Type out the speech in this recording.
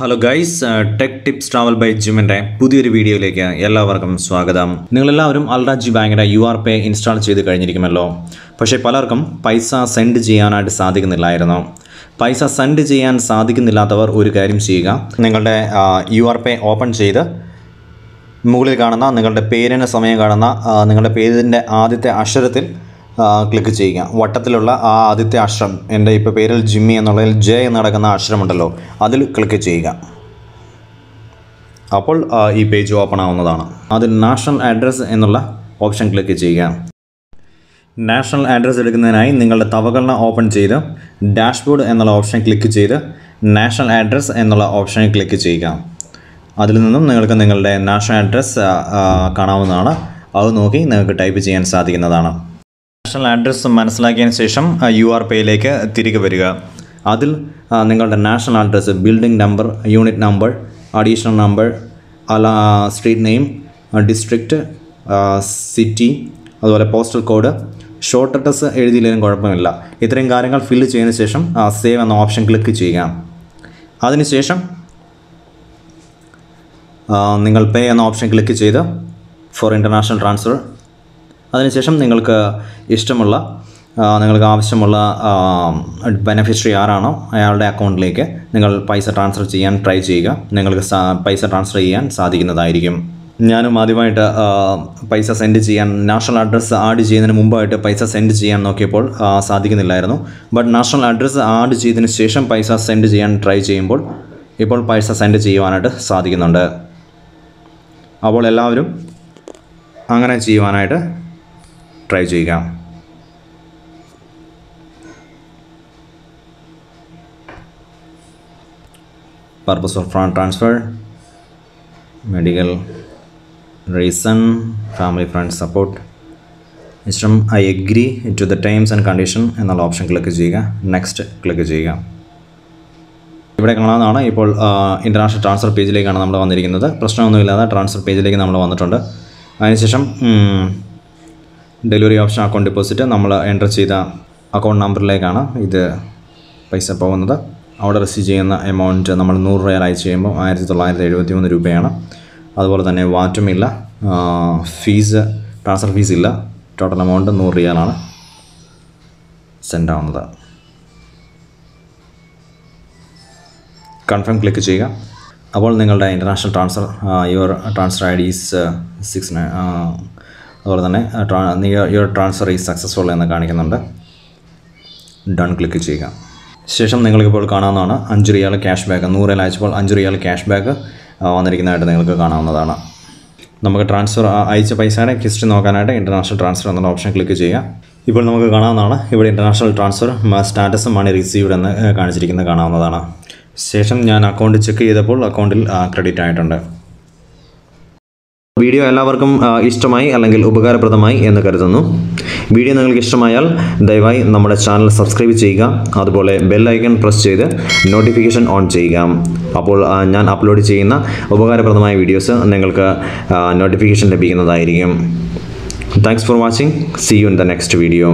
Hello guys, tech tips travel by ജിമിൻ്റെ പുതിയൊരു വീഡിയോയിലേക്ക് എല്ലാവർക്കും സ്വാഗതം. നിങ്ങളെല്ലാവരും അൽറാജി ബാങ്കിൻ്റെ Urpay ഇൻസ്റ്റാൾ ചെയ്ത് കഴിഞ്ഞിരിക്കുമല്ലോ. പക്ഷേ പലർക്കും പൈസ സെൻഡ് ചെയ്യാനായിട്ട് സാധിക്കുന്നില്ലായിരുന്നു. പൈസ സെൻഡ് ചെയ്യാൻ സാധിക്കുന്നില്ലാത്തവർ ഒരു കാര്യം ചെയ്യുക. നിങ്ങളുടെ Urpay ഓപ്പൺ ചെയ്ത് മുകളിൽ കാണുന്ന നിങ്ങളുടെ പേരിന് സമയം കാണുന്ന നിങ്ങളുടെ പേരിൻ്റെ ആദ്യത്തെ അക്ഷരത്തിൽ ക്ലിക്ക് ചെയ്യുക. വട്ടത്തിലുള്ള ആ ആദ്യത്തെ അക്ഷരം, എൻ്റെ ഇപ്പോൾ പേരിൽ ജിമ്മി എന്നുള്ളതിൽ ജെ എന്ന് നടക്കുന്ന അക്ഷരമുണ്ടല്ലോ, അതിൽ ക്ലിക്ക് ചെയ്യുക. അപ്പോൾ ഈ പേജ് ഓപ്പൺ ആവുന്നതാണ്. അതിൽ നാഷണൽ അഡ്രസ്സ് എന്നുള്ള ഓപ്ഷൻ ക്ലിക്ക് ചെയ്യുക. നാഷണൽ അഡ്രസ്സ് എടുക്കുന്നതിനായി നിങ്ങളുടെ തവകൽന ഓപ്പൺ ചെയ്ത് ഡാഷ്ബോർഡ് എന്നുള്ള ഓപ്ഷൻ ക്ലിക്ക് ചെയ്ത് നാഷണൽ അഡ്രസ്സ് എന്നുള്ള ഓപ്ഷനിൽ ക്ലിക്ക് ചെയ്യുക. അതിൽ നിന്നും നിങ്ങൾക്ക് നിങ്ങളുടെ നാഷണൽ അഡ്രസ്സ് കാണാവുന്നതാണ്. അത് നോക്കി നിങ്ങൾക്ക് ടൈപ്പ് ചെയ്യാൻ സാധിക്കുന്നതാണ്. നാഷണൽ അഡ്രസ്സ് മനസ്സിലാക്കിയതിന് ശേഷം Urpayയിലേക്ക് തിരികെ വരിക. അതിൽ നിങ്ങളുടെ national address, building number, unit number, additional number, street name, district, city, അതുപോലെ പോസ്റ്റൽ കോഡ്, ഷോർട്ട് അഡ്രസ്സ് എഴുതിയില്ലെങ്കിലും കുഴപ്പമില്ല. ഇത്രയും കാര്യങ്ങൾ ഫില്ല് ചെയ്തതിന് ശേഷം സേവ് എന്ന ഓപ്ഷൻ ക്ലിക്ക് ചെയ്യുക. അതിനുശേഷം നിങ്ങൾ പേ എന്ന ഓപ്ഷൻ ക്ലിക്ക് ചെയ്ത് ഫോർ ഇൻ്റർനാഷണൽ ട്രാൻസ്ഫർ. അതിനുശേഷം നിങ്ങൾക്ക് ഇഷ്ടമുള്ള നിങ്ങൾക്ക് ആവശ്യമുള്ള ബെനഫിഷ്യറി ആരാണോ അയാളുടെ അക്കൗണ്ടിലേക്ക് നിങ്ങൾ പൈസ ട്രാൻസ്ഫർ ചെയ്യാൻ ട്രൈ ചെയ്യുക. നിങ്ങൾക്ക് പൈസ ട്രാൻസ്ഫർ ചെയ്യാൻ സാധിക്കുന്നതായിരിക്കും. ഞാനും ആദ്യമായിട്ട് പൈസ സെൻഡ് ചെയ്യാൻ നാഷണൽ അഡ്രസ്സ് ആഡ് ചെയ്യുന്നതിന് മുമ്പായിട്ട് പൈസ സെൻഡ് ചെയ്യാൻ നോക്കിയപ്പോൾ സാധിക്കുന്നില്ലായിരുന്നു. ബട്ട് നാഷണൽ അഡ്രസ്സ് ആഡ് ചെയ്തതിന് ശേഷം പൈസ സെൻഡ് ചെയ്യാൻ ട്രൈ ചെയ്യുമ്പോൾ ഇപ്പോൾ പൈസ സെൻഡ് ചെയ്യുവാനായിട്ട് സാധിക്കുന്നുണ്ട്. അപ്പോൾ എല്ലാവരും അങ്ങനെ ചെയ്യുവാനായിട്ട് ട്രൈ ചെയ്യുക. Purpose of fund transfer, medical reason, family friend support. ഇഷ്ടം I agree to the terms and condition എന്നുള്ള ഓപ്ഷൻ ക്ലിക്ക് ചെയ്യുക. നെക്സ്റ്റ് ക്ലിക്ക് ചെയ്യുക. ഇവിടെ കാണാവുന്നതാണ്. ഇപ്പോൾ ഇൻ്റർനാഷണൽ ട്രാൻസ്ഫർ പേജിലേക്കാണ് നമ്മൾ വന്നിരിക്കുന്നത്. പ്രശ്നമൊന്നുമില്ലാതെ ട്രാൻസ്ഫർ പേജിലേക്ക് നമ്മൾ വന്നിട്ടുണ്ട്. അതിനുശേഷം ഡെലിവറി ഓപ്ഷൻ, അക്കൗണ്ട് ഡെപ്പോസിറ്റ്, നമ്മൾ എൻ്റർ ചെയ്ത അക്കൗണ്ട് നമ്പറിലേക്കാണ് ഇത് പൈസ പോകുന്നത്. അവിടെ റിസീവ് ചെയ്യുന്ന എമൗണ്ട് നമ്മൾ 100 റിയാൽ അയച്ചു ചെയ്യുമ്പോൾ 1973 രൂപയാണ്. അതുപോലെ തന്നെ വാറ്റും ഇല്ല, ഫീസ്, ട്രാൻസ്ഫർ ഫീസ് ഇല്ല. ടോട്ടൽ എമൗണ്ട് 100 റിയാലാണ് സെൻഡ് ആവുന്നത്. കൺഫേം ക്ലിക്ക് ചെയ്യുക. അപ്പോൾ നിങ്ങളുടെ international transfer, your transfer I D is 69, അതുപോലെ തന്നെ യുവർ ട്രാൻസ്ഫർ ഈസ് സക്സസ്ഫുൾ എന്ന് കാണിക്കുന്നുണ്ട്. ഡൺ ക്ലിക്ക് ചെയ്യുക. ശേഷം നിങ്ങൾക്കിപ്പോൾ കാണാവുന്നതാണ് 5 റിയാൽ ക്യാഷ് ബാക്ക്. 100 റിയാൽ അയച്ചപ്പോൾ 5 റിയാൽ ക്യാഷ് ബാക്ക് വന്നിരിക്കുന്നതായിട്ട് നിങ്ങൾക്ക് കാണാവുന്നതാണ്. നമുക്ക് ട്രാൻസ്ഫർ അയച്ച പൈസയുടെ ഹിസ്റ്ററി നോക്കാനായിട്ട് ഇൻ്റർനാഷണൽ ട്രാൻസ്ഫർ എന്നുള്ള ഓപ്ഷൻ ക്ലിക്ക് ചെയ്യുക. ഇപ്പോൾ നമുക്ക് കാണാവുന്നതാണ്. ഇവിടെ international transfer status money received എന്ന് കാണിച്ചിരിക്കുന്നത് കാണാവുന്നതാണ്. ശേഷം ഞാൻ അക്കൗണ്ട് ചെക്ക് ചെയ്തപ്പോൾ അക്കൗണ്ടിൽ ക്രെഡിറ്റ് ആയിട്ടുണ്ട്. വീഡിയോ എല്ലാവർക്കും ഇഷ്ടമായി അല്ലെങ്കിൽ ഉപകാരപ്രദമായി എന്ന് കരുതുന്നു. വീഡിയോ നിങ്ങൾക്ക് ഇഷ്ടമായാൽ ദയവായി നമ്മുടെ ചാനൽ സബ്സ്ക്രൈബ് ചെയ്യുക. അതുപോലെ ബെൽ ഐക്കൺ പ്രസ് ചെയ്ത് നോട്ടിഫിക്കേഷൻ ഓൺ ചെയ്യുക. അപ്പോൾ ഞാൻ അപ്ലോഡ് ചെയ്യുന്ന ഉപകാരപ്രദമായ വീഡിയോസ് നിങ്ങൾക്ക് നോട്ടിഫിക്കേഷൻ ലഭിക്കുന്നതായിരിക്കും. Thanks for watching. See you in the next video.